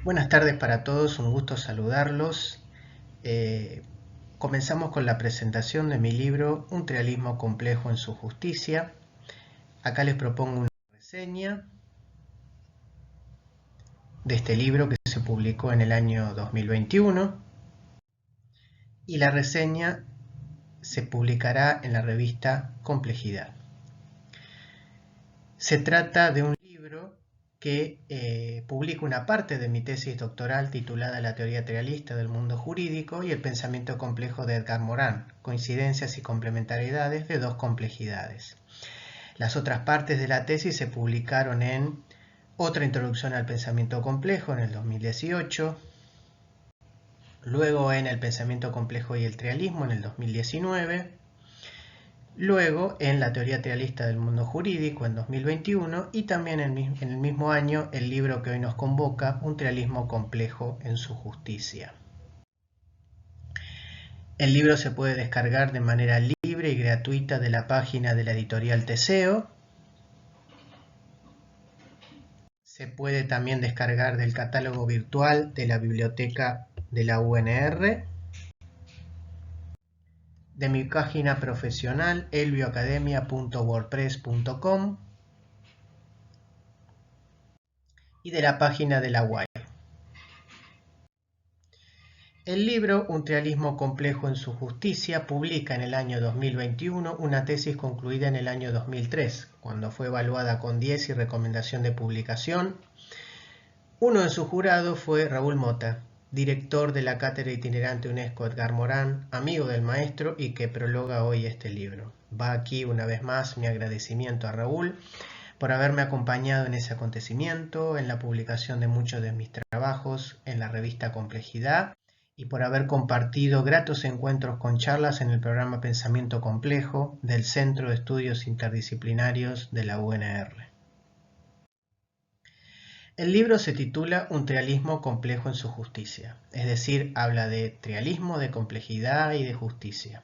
Buenas tardes para todos, un gusto saludarlos. Eh, Comenzamos con la presentación de mi libro Un realismo complejo en su justicia. Acá les propongo una reseña de este libro que se publicó en el año 2021 y la reseña se publicará en la revista Complejidad. Se trata de un libro que publica una parte de mi tesis doctoral titulada La teoría realista del mundo jurídico y el pensamiento complejo de Edgar Morin, coincidencias y complementariedades de dos complejidades. Las otras partes de la tesis se publicaron en Otra introducción al pensamiento complejo en el 2018, luego en El pensamiento complejo y el realismo en el 2019, luego en La teoría realista del mundo jurídico en 2021 y también en el mismo año el libro que hoy nos convoca, Un realismo complejo en su justicia. El libro se puede descargar de manera libre y gratuita de la página de la editorial Teseo. Se puede también descargar del catálogo virtual de la biblioteca de la UNR, de mi página profesional elbioacademia.wordpress.com y de la página de la UAI. El libro Un realismo complejo en su justicia publica en el año 2021 una tesis concluida en el año 2003, cuando fue evaluada con 10 y recomendación de publicación. Uno de sus jurados fue Raúl Mota, director de la cátedra itinerante UNESCO Edgar Morin, amigo del maestro y que prologa hoy este libro. Va aquí una vez más mi agradecimiento a Raúl por haberme acompañado en ese acontecimiento, en la publicación de muchos de mis trabajos en la revista Complejidad y por haber compartido gratos encuentros con charlas en el programa Pensamiento Complejo del Centro de Estudios Interdisciplinarios de la UNR. El libro se titula Un realismo complejo en su justicia, es decir, habla de realismo, de complejidad y de justicia.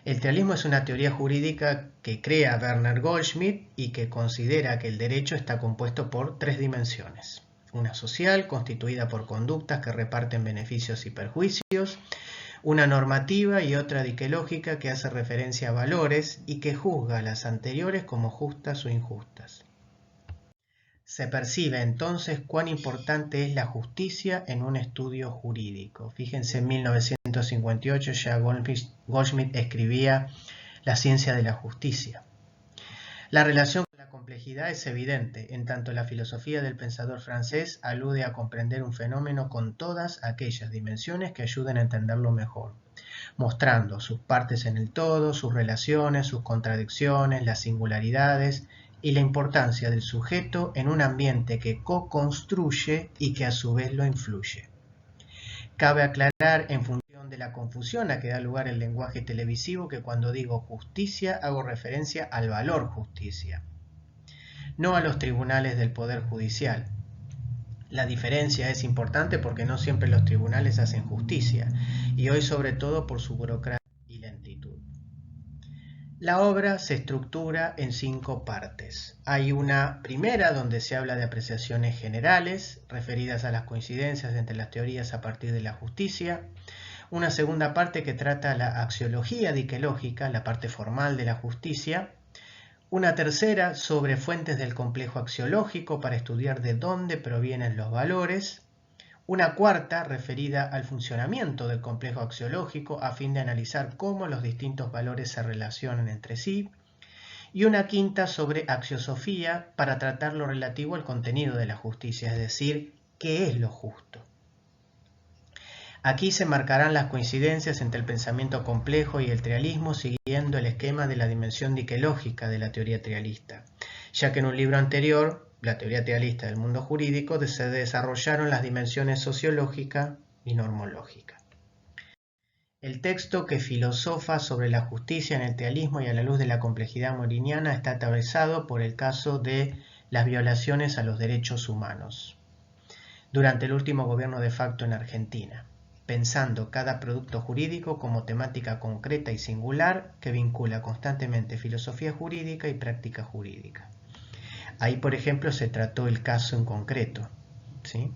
El realismo es una teoría jurídica que crea Werner Goldschmidt y que considera que el derecho está compuesto por tres dimensiones. Una social, constituida por conductas que reparten beneficios y perjuicios, una normativa y otra diquelógica que hace referencia a valores y que juzga a las anteriores como justas o injustas. Se percibe entonces cuán importante es la justicia en un estudio jurídico. Fíjense, en 1958 ya Goldschmidt escribía La ciencia de la justicia. La relación con la complejidad es evidente, en tanto la filosofía del pensador francés alude a comprender un fenómeno con todas aquellas dimensiones que ayuden a entenderlo mejor, mostrando sus partes en el todo, sus relaciones, sus contradicciones, las singularidades y la importancia del sujeto en un ambiente que co-construye y que a su vez lo influye. Cabe aclarar, en función de la confusión a que da lugar el lenguaje televisivo, que cuando digo justicia hago referencia al valor justicia, no a los tribunales del Poder Judicial. La diferencia es importante porque no siempre los tribunales hacen justicia, y hoy sobre todo por su burocracia y lentitud. La obra se estructura en 5 partes. Hay una primera donde se habla de apreciaciones generales referidas a las coincidencias entre las teorías a partir de la justicia. Una segunda parte que trata la axiología diquelógica, la parte formal de la justicia. Una tercera sobre fuentes del complejo axiológico para estudiar de dónde provienen los valores. Una cuarta referida al funcionamiento del complejo axiológico a fin de analizar cómo los distintos valores se relacionan entre sí. Y una quinta sobre axiosofía para tratar lo relativo al contenido de la justicia, es decir, qué es lo justo. Aquí se marcarán las coincidencias entre el pensamiento complejo y el realismo siguiendo el esquema de la dimensión diquelógica de la teoría realista, ya que en un libro anterior, La teoría realista del mundo jurídico, se desarrollaron las dimensiones sociológica y normológica. El texto que filosofa sobre la justicia en el realismo y a la luz de la complejidad moriniana está atravesado por el caso de las violaciones a los derechos humanos durante el último gobierno de facto en Argentina, pensando cada producto jurídico como temática concreta y singular que vincula constantemente filosofía jurídica y práctica jurídica. Ahí, por ejemplo, se trató el caso en concreto, ¿sí?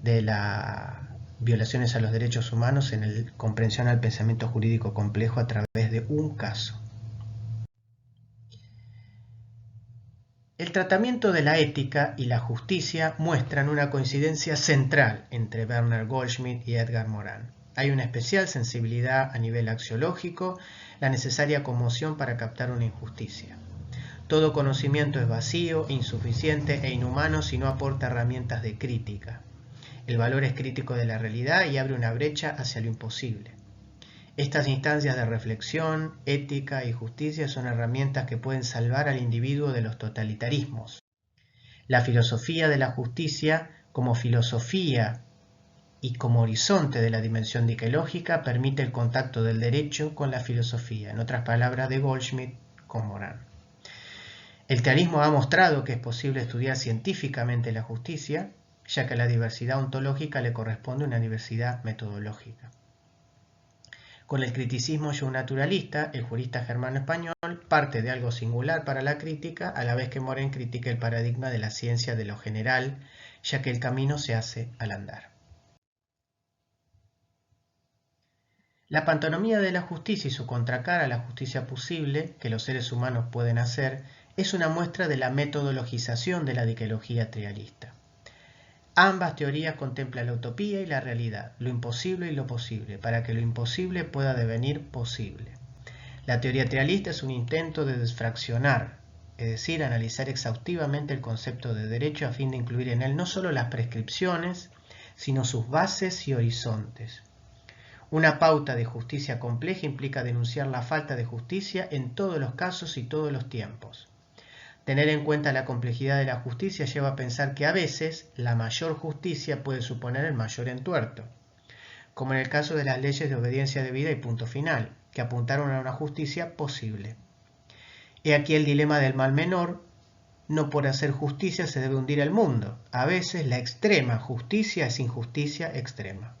de las violaciones a los derechos humanos en la comprensión al pensamiento jurídico complejo a través de un caso. El tratamiento de la ética y la justicia muestran una coincidencia central entre Werner Goldschmidt y Edgar Morin. Hay una especial sensibilidad a nivel axiológico, la necesaria conmoción para captar una injusticia. Todo conocimiento es vacío, insuficiente e inhumano si no aporta herramientas de crítica. El valor es crítico de la realidad y abre una brecha hacia lo imposible. Estas instancias de reflexión, ética y justicia son herramientas que pueden salvar al individuo de los totalitarismos. La filosofía de la justicia, como filosofía y como horizonte de la dimensión diquelógica, permite el contacto del derecho con la filosofía, en otras palabras de Goldschmidt con Morin. El tealismo ha mostrado que es posible estudiar científicamente la justicia, ya que a la diversidad ontológica le corresponde una diversidad metodológica. Con el criticismo naturalista, el jurista germano-español parte de algo singular para la crítica, a la vez que Morin critica el paradigma de la ciencia de lo general, ya que el camino se hace al andar. La pantonomía de la justicia y su contracara a la justicia posible, que los seres humanos pueden hacer, es una muestra de la metodologización de la diquelogía trialista. Ambas teorías contemplan la utopía y la realidad, lo imposible y lo posible, para que lo imposible pueda devenir posible. La teoría trialista es un intento de desfraccionar, es decir, analizar exhaustivamente el concepto de derecho a fin de incluir en él no solo las prescripciones, sino sus bases y horizontes. Una pauta de justicia compleja implica denunciar la falta de justicia en todos los casos y todos los tiempos. Tener en cuenta la complejidad de la justicia lleva a pensar que a veces la mayor justicia puede suponer el mayor entuerto, como en el caso de las leyes de obediencia debida y punto final, que apuntaron a una justicia posible. He aquí el dilema del mal menor: no por hacer justicia se debe hundir el mundo. A veces la extrema justicia es injusticia extrema.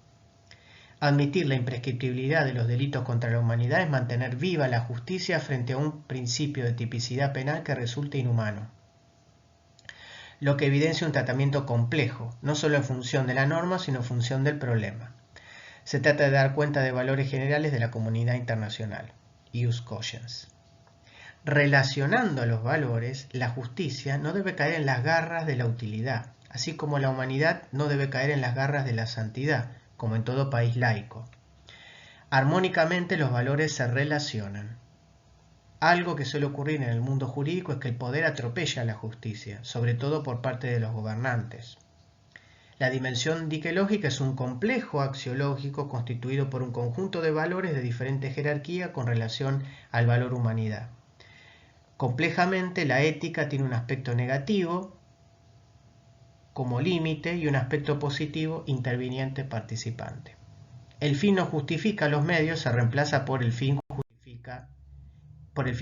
Admitir la imprescriptibilidad de los delitos contra la humanidad es mantener viva la justicia frente a un principio de tipicidad penal que resulta inhumano, lo que evidencia un tratamiento complejo, no solo en función de la norma, sino en función del problema. Se trata de dar cuenta de valores generales de la comunidad internacional, ius cogens. Relacionando los valores, la justicia no debe caer en las garras de la utilidad, así como la humanidad no debe caer en las garras de la santidad, como en todo país laico. Armónicamente los valores se relacionan. Algo que suele ocurrir en el mundo jurídico es que el poder atropella a la justicia, sobre todo por parte de los gobernantes. La dimensión diquelógica es un complejo axiológico constituido por un conjunto de valores de diferente jerarquía con relación al valor humanidad. Complejamente, la ética tiene un aspecto negativo como límite y un aspecto positivo interviniente participante. El fin no justifica los medios, se reemplaza por el fin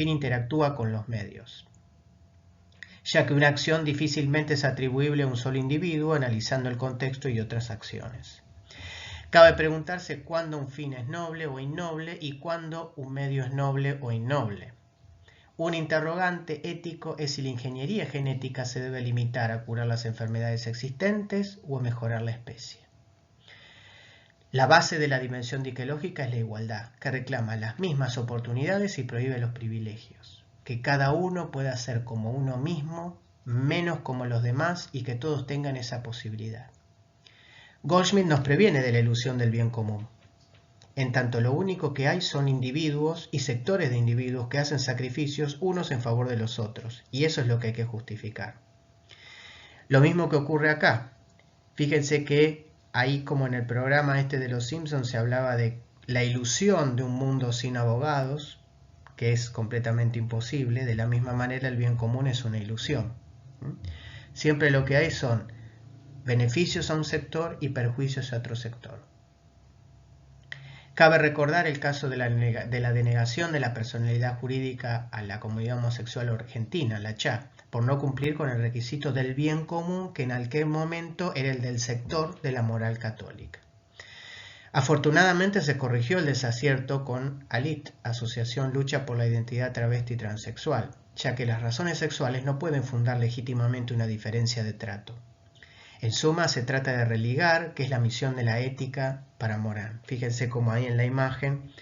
interactúa con los medios, ya que una acción difícilmente es atribuible a un solo individuo analizando el contexto y otras acciones. Cabe preguntarse cuándo un fin es noble o innoble y cuándo un medio es noble o innoble. Un interrogante ético es si la ingeniería genética se debe limitar a curar las enfermedades existentes o a mejorar la especie. La base de la dimensión diquelógica es la igualdad, que reclama las mismas oportunidades y prohíbe los privilegios. Que cada uno pueda ser como uno mismo, menos como los demás, y que todos tengan esa posibilidad. Goldschmidt nos previene de la ilusión del bien común. En tanto lo único que hay son individuos y sectores de individuos que hacen sacrificios unos en favor de los otros, y eso es lo que hay que justificar. Lo mismo que ocurre acá. Fíjense que ahí, como en el programa este de los Simpsons, se hablaba de la ilusión de un mundo sin abogados, que es completamente imposible. De la misma manera el bien común es una ilusión. Siempre lo que hay son beneficios a un sector y perjuicios a otro sector. Cabe recordar el caso de la denegación de la personalidad jurídica a la comunidad homosexual argentina, la CHA, por no cumplir con el requisito del bien común que en aquel momento era el del sector de la moral católica. Afortunadamente se corrigió el desacierto con ALIT, Asociación Lucha por la Identidad Travesti y Transexual, ya que las razones sexuales no pueden fundar legítimamente una diferencia de trato. En suma, se trata de religar, que es la misión de la ética para Morán. Fíjense cómo ahí en la imagen,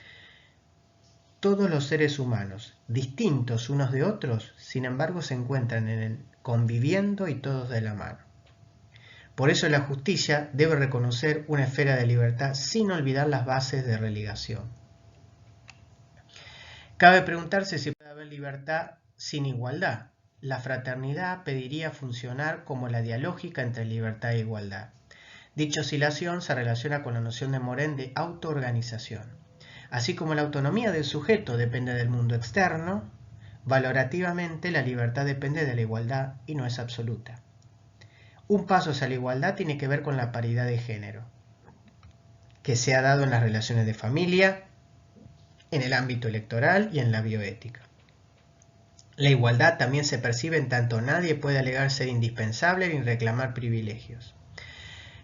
todos los seres humanos, distintos unos de otros, sin embargo se encuentran conviviendo y todos de la mano. Por eso la justicia debe reconocer una esfera de libertad sin olvidar las bases de religación. Cabe preguntarse si puede haber libertad sin igualdad. La fraternidad pediría funcionar como la dialógica entre libertad e igualdad. Dicha oscilación se relaciona con la noción de Morán de autoorganización. Así como la autonomía del sujeto depende del mundo externo, valorativamente la libertad depende de la igualdad y no es absoluta. Un paso hacia la igualdad tiene que ver con la paridad de género, que se ha dado en las relaciones de familia, en el ámbito electoral y en la bioética. La igualdad también se percibe en tanto nadie puede alegar ser indispensable ni reclamar privilegios.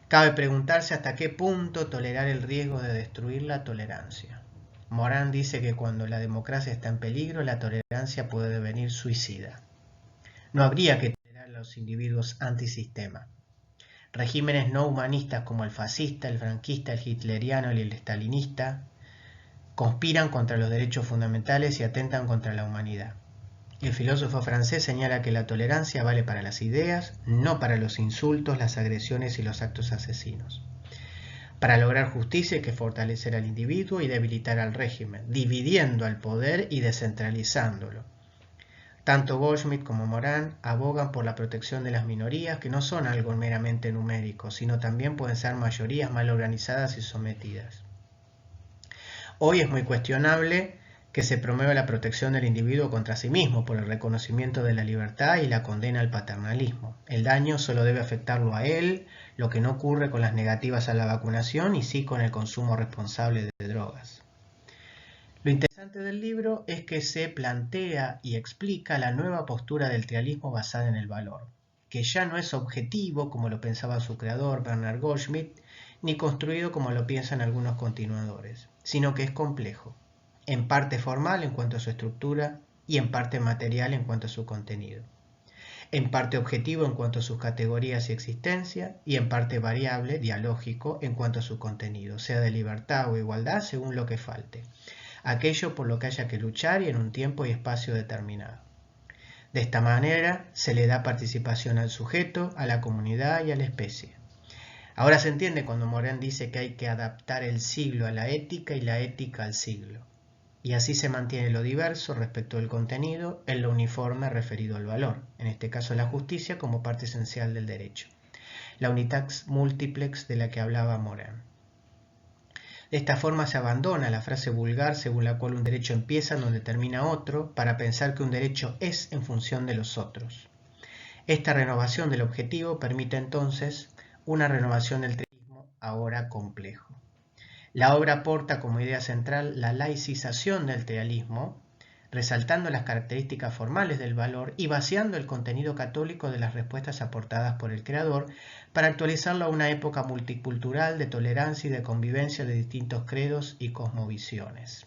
Cabe preguntarse hasta qué punto tolerar el riesgo de destruir la tolerancia. Morán dice que cuando la democracia está en peligro, la tolerancia puede devenir suicida. No habría que tolerar a los individuos antisistema. Regímenes no humanistas como el fascista, el franquista, el hitleriano y el stalinista conspiran contra los derechos fundamentales y atentan contra la humanidad. El filósofo francés señala que la tolerancia vale para las ideas, no para los insultos, las agresiones y los actos asesinos. Para lograr justicia hay que fortalecer al individuo y debilitar al régimen, dividiendo al poder y descentralizándolo. Tanto Goldschmidt como Morán abogan por la protección de las minorías, que no son algo meramente numérico, sino también pueden ser mayorías mal organizadas y sometidas. Hoy es muy cuestionable que se promueva la protección del individuo contra sí mismo por el reconocimiento de la libertad y la condena al paternalismo. El daño solo debe afectarlo a él, lo que no ocurre con las negativas a la vacunación y sí con el consumo responsable de drogas. Lo interesante del libro es que se plantea y explica la nueva postura del trialismo basada en el valor, que ya no es objetivo como lo pensaba su creador Bernard Goldschmidt, ni construido como lo piensan algunos continuadores, sino que es complejo, en parte formal en cuanto a su estructura y en parte material en cuanto a su contenido, en parte objetivo en cuanto a sus categorías y existencia, y en parte variable, dialógico, en cuanto a su contenido, sea de libertad o igualdad según lo que falte, aquello por lo que haya que luchar y en un tiempo y espacio determinado. De esta manera se le da participación al sujeto, a la comunidad y a la especie. Ahora se entiende cuando Morán dice que hay que adaptar el siglo a la ética y la ética al siglo. Y así se mantiene lo diverso respecto del contenido en lo uniforme referido al valor, en este caso la justicia como parte esencial del derecho, la unitatis multiplex de la que hablaba Morán. De esta forma se abandona la frase vulgar según la cual un derecho empieza donde termina otro, para pensar que un derecho es en función de los otros. Esta renovación del objetivo permite entonces una renovación del trialismo ahora complejo. La obra aporta como idea central la laicización del trialismo, resaltando las características formales del valor y vaciando el contenido católico de las respuestas aportadas por el creador para actualizarlo a una época multicultural de tolerancia y de convivencia de distintos credos y cosmovisiones.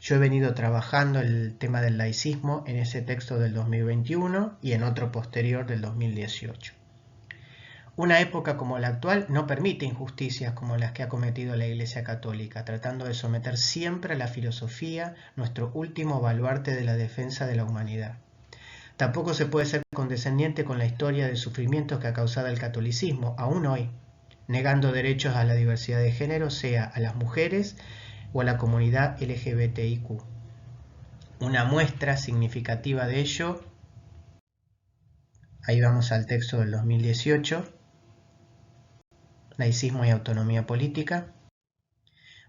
Yo he venido trabajando el tema del laicismo en ese texto del 2021 y en otro posterior del 2018. Una época como la actual no permite injusticias como las que ha cometido la Iglesia Católica, tratando de someter siempre a la filosofía, nuestro último baluarte de la defensa de la humanidad. Tampoco se puede ser condescendiente con la historia de sufrimientos que ha causado el catolicismo, aún hoy, negando derechos a la diversidad de género, sea a las mujeres o a la comunidad LGBTIQ. Una muestra significativa de ello, ahí vamos al texto del 2018, laicismo y autonomía política.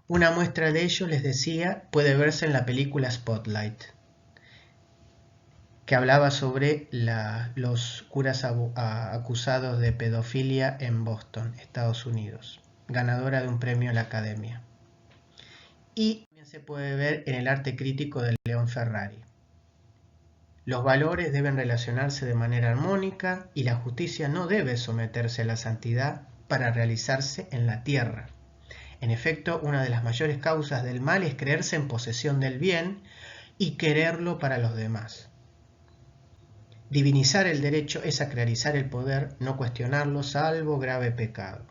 Una muestra de ello, les decía, puede verse en la película Spotlight, que hablaba sobre los curas acusados de pedofilia en Boston, Estados Unidos, ganadora de un premio a la Academia. Y también se puede ver en el arte crítico de León Ferrari. Los valores deben relacionarse de manera armónica y la justicia no debe someterse a la santidad para realizarse en la tierra. En efecto, una de las mayores causas del mal es creerse en posesión del bien y quererlo para los demás. Divinizar el derecho es sacralizar el poder, no cuestionarlo, salvo grave pecado.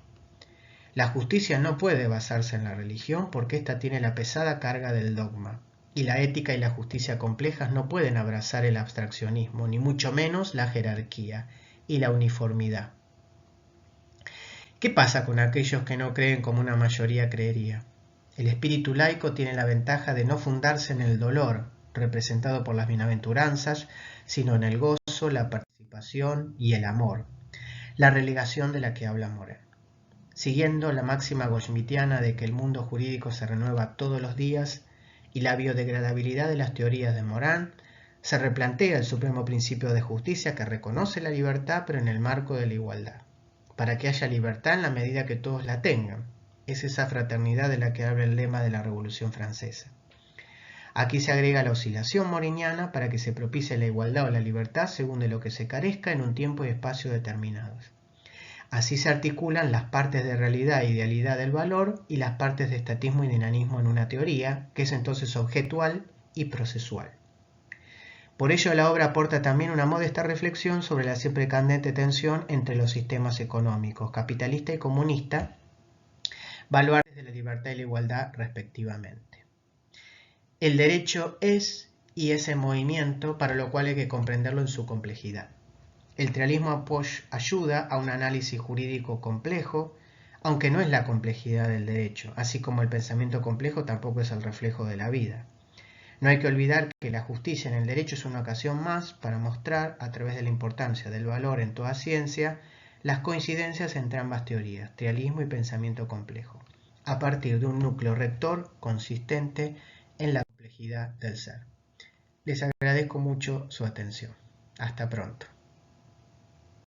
La justicia no puede basarse en la religión porque ésta tiene la pesada carga del dogma, y la ética y la justicia complejas no pueden abrazar el abstraccionismo, ni mucho menos la jerarquía y la uniformidad. ¿Qué pasa con aquellos que no creen como una mayoría creería? El espíritu laico tiene la ventaja de no fundarse en el dolor, representado por las bienaventuranzas, sino en el gozo, la participación y el amor, la relegación de la que habla Morel. Siguiendo la máxima goldschmidtiana de que el mundo jurídico se renueva todos los días y la biodegradabilidad de las teorías de Morán, se replantea el supremo principio de justicia que reconoce la libertad pero en el marco de la igualdad, para que haya libertad en la medida que todos la tengan. Es esa fraternidad de la que habla el lema de la Revolución Francesa. Aquí se agrega la oscilación moriniana para que se propicie la igualdad o la libertad según de lo que se carezca en un tiempo y espacio determinados. Así se articulan las partes de realidad e idealidad del valor y las partes de estatismo y dinamismo en una teoría, que es entonces objetual y procesual. Por ello la obra aporta también una modesta reflexión sobre la siempre candente tensión entre los sistemas económicos, capitalista y comunista, baluartes de la libertad y la igualdad respectivamente. El derecho es y es en movimiento, para lo cual hay que comprenderlo en su complejidad. El trialismo ayuda a un análisis jurídico complejo, aunque no es la complejidad del derecho, así como el pensamiento complejo tampoco es el reflejo de la vida. No hay que olvidar que la justicia en el derecho es una ocasión más para mostrar, a través de la importancia del valor en toda ciencia, las coincidencias entre ambas teorías, trialismo y pensamiento complejo, a partir de un núcleo rector consistente en la complejidad del ser. Les agradezco mucho su atención. Hasta pronto.